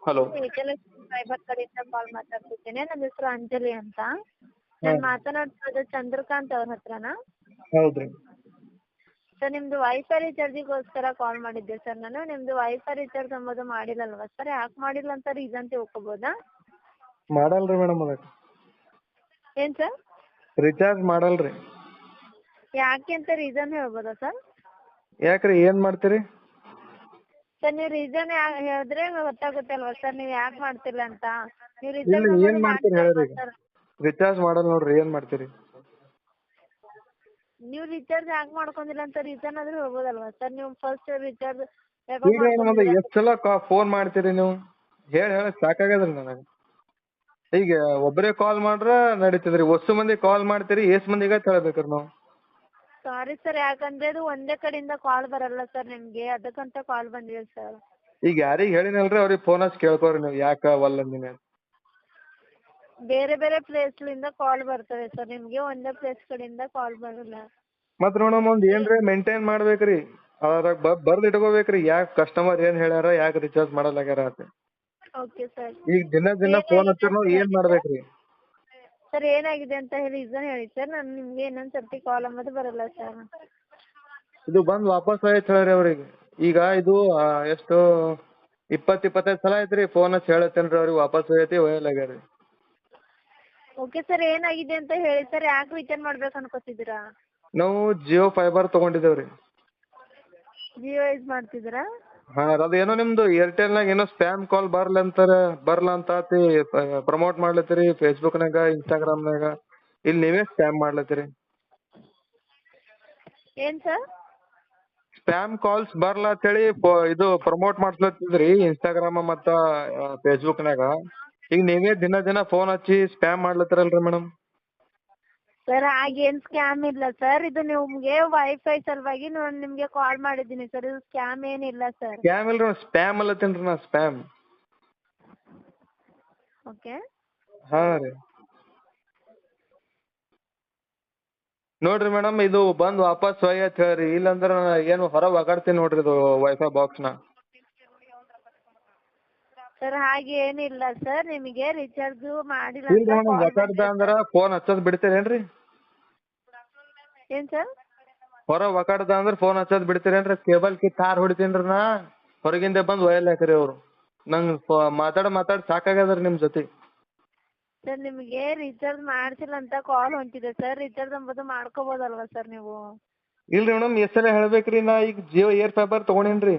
Hello. Vijayalakshmi fibre ಕಡೆಯಿಂದ ಕಾಲ್ ಮಾತಾಡ್ತಿದ್ದೇನೆ. ನನ್ನ ಹೆಸರು ಅಂಜಲಿ ಅಂತ. ನಾನು ಮಾತನಾಡ್ತಿರೋದು ಚಂದ್ರಕಾಂತ್ ಅವ್ರ ಹತ್ರನಾ? ಹೌದ್ರಿ. ಸರ್ ನಿಮ್ಮದು ವೈಫೈ ರಿಚಾರ್ಜಿಗೋಸ್ಕರ ಕಾಲ್ ಮಾಡಿದ್ದೆ ಸರ್ ನಾನು. ನಿಮ್ಮದು ವೈಫೈ ರಿಚಾರ್ಜ್ ಎಂಬುದು ಮಾಡಿಲ್ಲಲ್ವಾ ಸರ್? ಯಾಕೆ ಮಾಡಿಲ್ಲ ಅಂತ ರೀಸನ್ ತಿಳ್ಕೊಬೋದಾ? ಮಾಡಲ್ರಿ ಮೇಡಮ್ ಅದಕ್ಕೆ ಏನು ಸರ್? ರಿಚಾರ್ಜ್ ಮಾಡಲ್ರಿ. ಯಾಕೆ ಅಂತ ರೀಸನ್ ಹೇಳ್ಬೋದಾ ಸರ್? ಯಾಕ್ರಿ ಏನ್ ಮಾಡ್ತೀರಿ? ಸರ್ ನೀವು ರೀಸನ್ ಹೇಳಿದ್ರೆ ಗೊತ್ತಾಗುತ್ತೆ ಅಲ್ವಾ ಸರ್ ನೀವು ಯಾಕೆ ಮಾಡ್ತಿಲ್ಲ ಅಂತ. ನೀವು ಇಲ್ಲ ರಿಚಾರ್ಜ್ ಏನ್ ಎಂಬುದು ಮಾಡ್ತೀರಿ ಹೇಳ್ರಿ ಮಾಡ್ತಿರಲ್ವಾ ಈಗ? ಸರ್? ರಿಚಾರ್ಜ್ ಮಾಡಲ್ ನೋಡ್ರಿ, ಏನ್ ಮಾಡ್ತೀರಿ? ನೀವು ರಿಚಾರ್ಜ್ ಯಾಕೆ ಮಾಡ್ಕೊಂಡಿಲ್ಲ ಅಂತ ರೀಸನ್ ಆದ್ರೂ ಹೇಳ್ಬೋದಲ್ವಾ ಸರ್? ನೀವು ಫಸ್ಟ್ ರಿಚಾರ್ಜ್ ಯಾವಾಗ ಇಲ್ರಿ ಮೇಡಮ್ ಅದು ಮಾಡ್ಕೊಂಡಿದ್ದೀರಾ? ಎಷ್ಟ್ ಸಲ ಫೋನ್ ಮಾಡ್ತೀರಿ ನೀವು? ಹೇಳಿ ಸಾಕಾಗ್ಯದ್ರಿ ನನಗೆ. ಈಗ ಒಬ್ಬರೇ ಕಾಲ್ ಮಾಡ್ರ ನಡೀತದ್ರಿ, ಒಷ್ಟು ಮಂದಿ ಕಾಲ್ ಮಾಡ್ತೀರಿ, ಎಷ್ಟ್ ಮಂದಿಗ ಹೇಳ್ಬೇಕ್ರಿ ನಾವು? ಸಾರಿ ಸರ್, ಯಾಕಂದ್ರೆ ಅದು ಒಂದೇ ಕಡೆಯಿಂದ ಕಾಲ್ ಬರಲ್ಲ ಸರ್ ನಿಮಗೆ, ಅದಕ್ಕಂತ ಕಾಲ್ ಬಂದಿದೆ ಸರ್. ಈಗ ಯಾರಿಗ್ ಹೇಳಿನಲ್ರಿ ಅವ್ರಿಗೆ ಫೋನ್ ಹಚ್ಚಿ ಕೇಳ್ಕೊರಿ ನೀವು ಯಾಕ ಒಲ್ಲಂದಿನಿ ಅಂತ. ಬೇರೆ ಬೇರೆ ಪ್ಲೇಸ್ಲಿಂದ ಕಾಲ್ ಬರ್ತವೆ ಸರ್ ನಿಮಗೆ, ಒಂದೇ ಪ್ಲೇಸ್ ಕಡೆಯಿಂದ ಕಾಲ್ ಬರಲ್ಲ. ಮತ್ ಮೇಡಮ್ ಒಂದ್ ಏನ್ರಿ ಮೇಂಟೈನ್ ಮಾಡ್ಬೇಕ್ರಿ, ಅದ್ರಾಗ ಬರ್ದ್ ಇಟ್ಕೋಬೇಕ್ರಿ ಯಾಕೆ ಕಸ್ಟಮರ್ ಏನ್ ಹೇಳ್ಯಾರ, ಯಾಕೆ ರಿಚಾರ್ಜ್ ಮಾಡಲಾಗ್ಯಾರ ಅಂತ. Okay sir. ಈಗ ದಿನ ಫೋನ್ ಹಚ್ಚಿರ್ ಏನ್ ಮಾಡ್ಬೇಕ್ರಿ? ಸರ್ ಏನಾಗಿದೆ ಅಂತ ಹೇಳಿ ರೀಸನ್ ಹೇಳಿ ಸರ್, ನಾನು ನಿಮಗೆ ಇನ್ನೊಂದು ಸರ್ತಿ ಕಾಲ್ ಅಂಬೋದು ಬರಲ್ಲ ಸರ್. ಇದು ಬಂದ್ ವಾಪಸ್ ಆಯ್ತು ಹೇಳ್ರಿ ಅವ್ರಿಗೆ. ಈಗ ಇದು ಎಷ್ಟು 25 ಸಲ ಆಯ್ತ್ರಿ ಫೋನ್ ಹಚ್ಚಿ ಹೇಳತ್ತೇನ್ರಿ ಅವ್ರಿಗೆ, ವಾಪಸ್ ಹೋಗೈತಿ ಒಯ್ಯಲಾಗ್ಯಾರಿ. ಓಕೆ ಸರ್, ಏನಾಗಿದೆ ಅಂತ ಹೇಳಿ ಸರ್, ಯಾಕೆ ರಿಟರ್ನ್ ಮಾಡ್ಬೇಕು ಅನ್ಕೋತಿದ್ದೀರಾ? ನಾವು ಜಿಯೋ ಫೈಬರ್ ತಗೊಂಡಿದ್ದೇವ್ರಿ. ಜಿಯೋ ಯೂಸ್ ಮಾಡ್ತಿದ್ದೀರಾ? ಹಾ, ಅದೇನೋ ನಿಮ್ದು ಏರ್ಟೆಲ್ನಾಗ ಏನೋ ಸ್ಪ್ಯಾಮ್ ಕಾಲ್ ಬರ್ಲ ಅಂತ ಪ್ರಮೋಟ್ ಮಾಡ್ಲತ್ತೀರಿ ಫೇಸ್ಬುಕ್ನಾಗ, ಇನ್ಸ್ಟಾಗ್ರಾಮ್ನಾಗ. ಇಲ್ಲಿ ನೀವೇ ಸ್ಪ್ಯಾಮ್ ಮಾಡ್ಲತ್ತೀರಿ. ಏನು ಸರ್? ಸ್ಪ್ಯಾಮ್ ಕಾಲ್ಸ್ ಬರ್ಲ ಅಂತೇಳಿ ಇದು ಪ್ರಮೋಟ್ ಮಾಡ್ಲತ್ತಿದ್ರಿ ಇನ್ಸ್ಟಾಗ್ರಾಮ್ ಮತ್ತ ಫೇಸ್ಬುಕ್ನಾಗ. ಈಗ ನೀವೇ ದಿನ ಫೋನ್ ಹಚ್ಚಿ ಸ್ಪ್ಯಾಮ್ ಮಾಡ್ಲತ್ತೀರಲ್ರಿ ಮೇಡಮ್. ಸರ್ ಹಾಗೇನು ಸ್ಕ್ಯಾಮ್ ಇಲ್ಲ ಸರ್, ಇದು ನಿಮಗೆ ವೈಫೈ ಸಲುವಾಗಿ ನಾನು ನಿಮಗೆ ಕಾಲ್ ಮಾಡಿದ್ದೀನಿ ಸರ್, ಇದು ಸ್ಕ್ಯಾಮ್ ಏನಿಲ್ಲ ಸರ್. ಸ್ಕ್ಯಾಮ್ ಇಲ್ರಿ, ಸ್ಪ್ಯಾಮ್ ಅಲ್ಲತ್ತೀನ್ರಿ ನಾ, ಸ್ಪ್ಯಾಮ್. ಓಕೆ. ಹಾ ರೀ. ನೋಡ್ರಿ ಮೇಡಮ್, ಇದು ಬಂದ್ ವಾಪಸ್ ಒಯ್ಯತ್ ಹೇಳ್ರಿ, ಇಲ್ಲಾಂದ್ರ ಏನು ಹೊರಗೆ ಒಗಾಡ್ತೀನಿ ನೋಡ್ರಿ ಇದು ವೈಫೈ ಬಾಕ್ಸ್ನ. ಸರ್ ಹಾಗೆ ಏನಿಲ್ಲ ಸರ್, ನಿಮಗೆ ರಿಚಾರ್ಜ್ ಮಾಡಿಲ್ಲ ಇಲ್ರಿ ಅಂತ ಮೇಡಮ್, ಕಾಲ್ ಒಗಾಡ್ದ ಬಂದಿದೆ ಅಂದ್ರ ಸರ್. ಫೋನ್ ಹಚ್ಚೋದ್ ಬಿಡ್ತೀರೇನ್ರಿ? ಏನು ಸರ್? ಹೊರ ಒಕಾಡ್ದ ಅಂದ್ರೆ ಫೋನ್ ಹಚ್ಚೋದ್ ಬಿಡ್ತೀರೇನ್ರಿ? ಕೇಬಲ್ ಕಿತ್ ತಾರ್ ಹೊಡಿತೀನ್ರಿ ನಾ, ಹೊರಗಿಂದ ಬಂದು ಒಯ್ಯಲ್ಯಾಕ್ರಿ ಅವ್ರು. ನಂಗೆ ಮಾತಾಡ್ ಸಾಕಾಗ್ಯದ್ರಿ ನಿಮ್ ಜೊತೆ. ಸರ್ ನಿಮಗೆ ರಿಚಾರ್ಜ್ ಮಾಡ್ಸಿಲ್ಲ ಅಂತ ಕಾಲ್ ಹೊಂಟಿದೆ ಸರ್, ರಿಚಾರ್ಜ್ ಎಂಬುದು ಮಾಡ್ಕೋಬೋದಲ್ವಾ ಸರ್ ನೀವು? ಇಲ್ರಿ ಮೇಡಮ್, ಎಷ್ಟ್ ಸಲ ಹೇಳ್ಬೇಕ್ರಿ, ನಾ ಈಗ ಜಿಯೋ ಏರ್ ಫೈಬರ್ ತಗೊಂಡೇನ್ರಿ.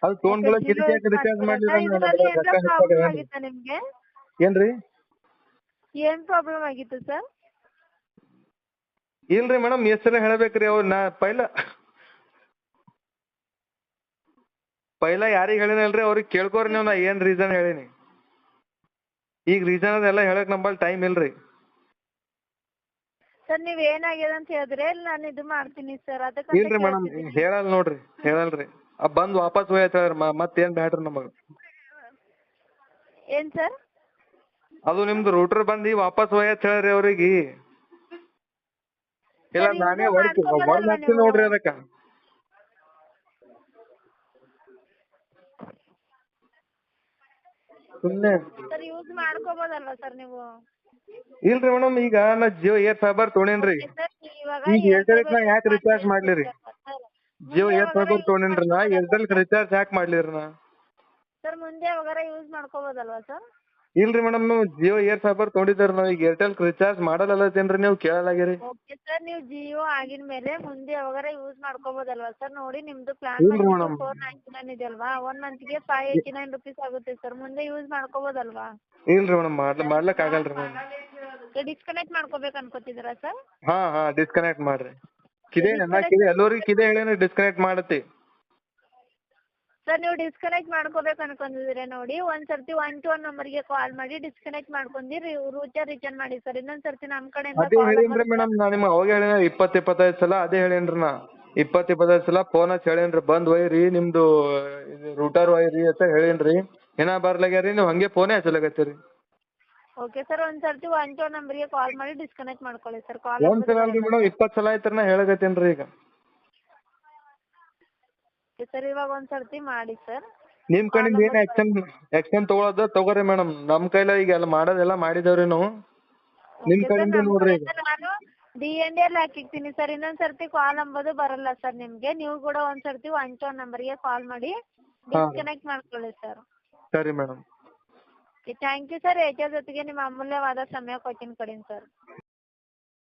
ಅದು ಓಕೆ, ತೊಗೊಂಡ್ಗಳ ಜಿಯೋ ಇದಕ್ಕೆ ಯೂಸ್ ರಿಚಾರ್ಜ್ ಮಾಡ್ತೀರಾ ಮಾಡ್ಲಿಲ್ಲ ಸರ್? ಇದರಲ್ಲಿ ರೊಕ್ಕ ಏನಾರ ಪ್ರಾಬ್ಲಮ್ ಹೆಚ್ಚಾಗ್ಯಾವೇನ್ರಿ? ಆಗಿತ್ತಾ ನಿಮಗೆ? ಏನ್ರಿ? ಏನು ಪ್ರಾಬ್ಲಮ್ ಆಗಿತ್ತು ಸರ್? ಇಲ್ರಿ ಮೇಡಮ್, ಎಷ್ಟ್ ಸಲ ಹೇಳ್ಬೇಕ್ರಿ ಅವ್ರು, ನಾ ಪೈಲ ಯಾರಿಗ್ ಹೇಳಿನಲ್ರಿ ಅವ್ರಿಗೆ ಕೇಳ್ಕೋರಿ ನೀವು, ನಾ ಏನ್ ರೀಸನ್ ಹೇಳಿನಿ. ಈಗ ರೀಸನ್ ಅದೆಲ್ಲ ಹೇಳಕ್ ನಂಬಲ್ಲಿ ಟೈಮ್ ಇಲ್ರಿ. ಸರ್ ನೀವು ಏನಾಗಿದೆ ಅಂತ ಹೇಳಿದ್ರೆ ನಾನು ಇದು ಮಾಡ್ತೀನಿ ಸರ್, ಅದಕ್ಕಂತ ಇಲ್ರಿ ಮೇಡಮ್, ಕೇಳ್ತಿದ್ದೀನಿ. ಹೇಳಲ್ರಿ. ಬಂದ್ ವಾಪಸ್ ಒಯ್ಯತ್ ಹೇಳ್ರಿ, ಮತ್ತೇನ್ ಬ್ಯಾಡ್ರಿ ನಮಗ. ಏನು ಸರ್? ಅದು ನಿಮ್ದು ರೂಟರ್ ಬಂದು ವಾಪಸ್ ಒಯ್ಯತ್ ಹೇಳ್ರಿ ಅವ್ರಿಗೆ. ಇಲ್ಲ ಸರ್ ನಾನೇ ಯೂಸೇ ಹೊಡ್ದು ಮಾಡ್ಕೋಬೋದಲ್ವಾ ಹಚ್ತೀನಿ ನೀವು? ನೋಡ್ರಿ ಅದಕ್ಕ. ಸುಮ್ನೆ ಸರ್ ಯೂಸ್ ಮಾಡ್ಕೋಬೋದಲ್ವಾ ಸರ್ ನೀವು? ಇಲ್ರಿ ಮೇಡಮ್, ಈಗ ನಾ ಜಿಯೋ ಏರ್ ಫೈಬರ್ ತೊಗೊಂಡೇನ್ರಿ. ಓಕೆ ಸರ್, ಇವಾಗ ಈಗ ಏರ್ ಏರ್ಟೆಲ್ ಫೈಬರ್ ನಾ ಯೂಸ್ ಯಾಕೆ ರಿಚಾರ್ಜ್ ಮಾಡ್ಲಿರಿ? ಸರ್ ಜಿಯೋ ಮುಂದೆ ಏರ್ ಯಾವಾಗಾರ ಫೈಬರ್ ಯೂಸ್ ತೊಗೊಂಡೇನ್ರಿ ನಾ, ಮಾಡ್ಕೋಬೋದಲ್ವಾ ಏರ್ಟೆಲ್ ಸರ್? ರಿಚಾರ್ಜ್ ಯಾಕೆ ಮಾಡ್ಲಿರಿ ನಾ? ಸರ್ ಮುಂದೆ ಯಾವಾಗಾರ ಯೂಸ್ ಮಾಡ್ಕೋಬೋದಲ್ವಾ ಸರ್? ಇಲ್ರಿ ಮೇಡಮ್, ನೀವು ಜಿಯೋ ಏರ್ ಫೈಬರ್ ತೊಗೊಂಡಿದ್ದೀರಿ, ನಾವು ಈಗ ಏರ್ಟೆಲ್ ರಿಚಾರ್ಜ್ ಮಾಡಲ್ಲತ್ತೇನ್ರಿ, ನೀವು ಕೇಳಲಾಗಿರಿ. ಓಕೆ ಸರ್, ನೀವು ಜಿಯೋ ಆಗಿನ ಮೇಲೆ ಮುಂದೆ ಯಾವಾಗಾರ ಯೂಸ್ ಮಾಡ್ಕೋಬೋದಲ್ವಾ ಸರ್? ನೋಡಿ ನಿಮ್ಮದು ಪ್ಲಾನ್ ಇಲ್ರಿ ಬಂದ್ಬಿಟ್ಟು ಮೇಡಮ್, 499 ಇದೆ ಅಲ್ವಾ, 1 ಮಂತ್ಗೆ 589 ರುಪೀಸ್ ಆಗುತ್ತೆ ಸರ್, ಮುಂದೆ ಯೂಸ್ ಮಾಡ್ಕೋಬೋದಲ್ವಾ? ಇಲ್ರಿ ಮೇಡಮ್, ಮಾಡ್ಲಕ್ ಆಗಲ್ರಿ ಮೇಡಮ್. ಡಿಸ್ಕನೆಕ್ಟ್ ಮಾಡ್ಕೋಬೇಕು ಅನ್ಕೋತಿದ್ದೀರಾ ಸರ್? ಹಾ ಡಿಸ್ಕನೆಕ್ಟ್ ಮಾಡ್ರಿ. ಡಿಸ್ಕನೆಕ್ಟ್ ಎಲ್ಲರಿಗೆ ಕಿದೆ ಹೇಳೇನಿ ಡಿಸ್ಕನೆಕ್ಟ್ ಮಾಡತ್ತಿ. ಸರ್ ನೀವು ಡಿಸ್ಕನೆಕ್ಟ್ ಮಾಡ್ಕೋಬೇಕು ಅನ್ಕೊಂಡಿದ್ರೆ ನೋಡಿ, ಒಂದು ಸರ್ತಿ 121 ನಂಬರ್ಗೆ ಕಾಲ್ ಮಾಡಿ ಡಿಸ್ಕನೆಕ್ಟ್ ಮಾಡ್ಕೊಂಡು ರಿಚಾರ್ಜ್ ಮಾಡಿ ಸರ್. ಇನ್ನೊಂದು ಸರ್ತಿ ನಮ್ಮ ಕಡೆಯಿಂದ ಅದೇ ಕಾಲ್ ಹೇಳೇನ್ರಿ ಅಂಬೋದು ಮೇಡಮ್, ನಾ ನಿಮ್ಗೆ ಅವಾಗ ಹೇಳೇನ 20-25 ಸಲ ಅದೇ ಹೇಳೇನ್ರಿ ನಾ. 20-25 ಸಲ ಫೋನ್ ಹಚ್ಚಿ ಹೇಳೇನ್ರಿ, ಬಂದ್ ಒಯ್ರಿ ನಿಮ್ದು ರೂಟರ್ ಒಯ್ರಿ ಅಂತ ಹೇಳೇನ್ರಿ. ಏನ ಬರ್ಲಾಗ್ಯಾರಿ, ನೀವು ಹಂಗೆ ಫೋನೇ ಹಚ್ಚಲಾಗತ್ತೀರಿ. ಓಕೆ ಸರ್, ಒಂದು ಸರ್ತಿ 121 ನಂಬರ್ಗೆ ಕಾಲ್ ಮಾಡಿ ಡಿಸ್ಕನೆಕ್ಟ್ ಮಾಡ್ಕೊಳ್ಳಿ ಸರ್, ಕಾಲ್ ಒಂದ್ ಅಂಬೋದು ಸಲ ಅಲ್ರಿ ಬರಲ್ಲ ಮೇಡಮ್, ಸರ್. 20 ಸಲ ಆಯ್ತು ನಾ ಹೇಳಕತ್ತೇನ್ರಿ ಈಗ. ಓಕೆ ಸರ್, ಇವಾಗ ಒಂದು ಸರ್ತಿ ಮಾಡಿ ಸರ್. ನಿಮ್ ಕಡೆಯಿಂದ ಏನು ಆಕ್ಷನ್ ತಗೊಳ್ಳೋದು ತಗೋರಿ ಮೇಡಮ್. ನಮ್ ಕೈಲ ಈಗ ಎಲ್ಲ ಮಾಡೋದೆಲ್ಲ ಮಾಡಿದೇವ್ರಿ ನಾವು. ನಿಮ್ ಕಡೆಯಿಂದ ನೋಡ್ರಿ ಈಗ. ನಾನು DND ಅಲ್ಲಿ ಹಾಕಿರ್ತೀನಿ ಸರ್. ಇನ್ನೊಂದ್ ಸರ್ತಿ ಕಾಲ್ ಅಂಬೋದು ಬರಲ್ಲ ಸರ್ ನಿಮ್ಗೆ. ನೀವು ಕೂಡ ಒಂದ್ ಸರ್ತಿ 1 to 1 ನಂಬರ್ಗೆ ಕಾಲ್ ಮಾಡಿ ಡಿಸ್ಕನೆಕ್ಟ್ ಮಾಡ್ಕೊಳ್ಳಿ ಸರ್. ಸರಿ madam. Thank you sir. Airtel ಜೊತೆಗೆ ನಿಮ್ಮ ಅಮೂಲ್ಯವಾದ ಸಮಯ ಕೊಟ್ಟಿನ ಕಡೆಯಿಂದ ಸರ್.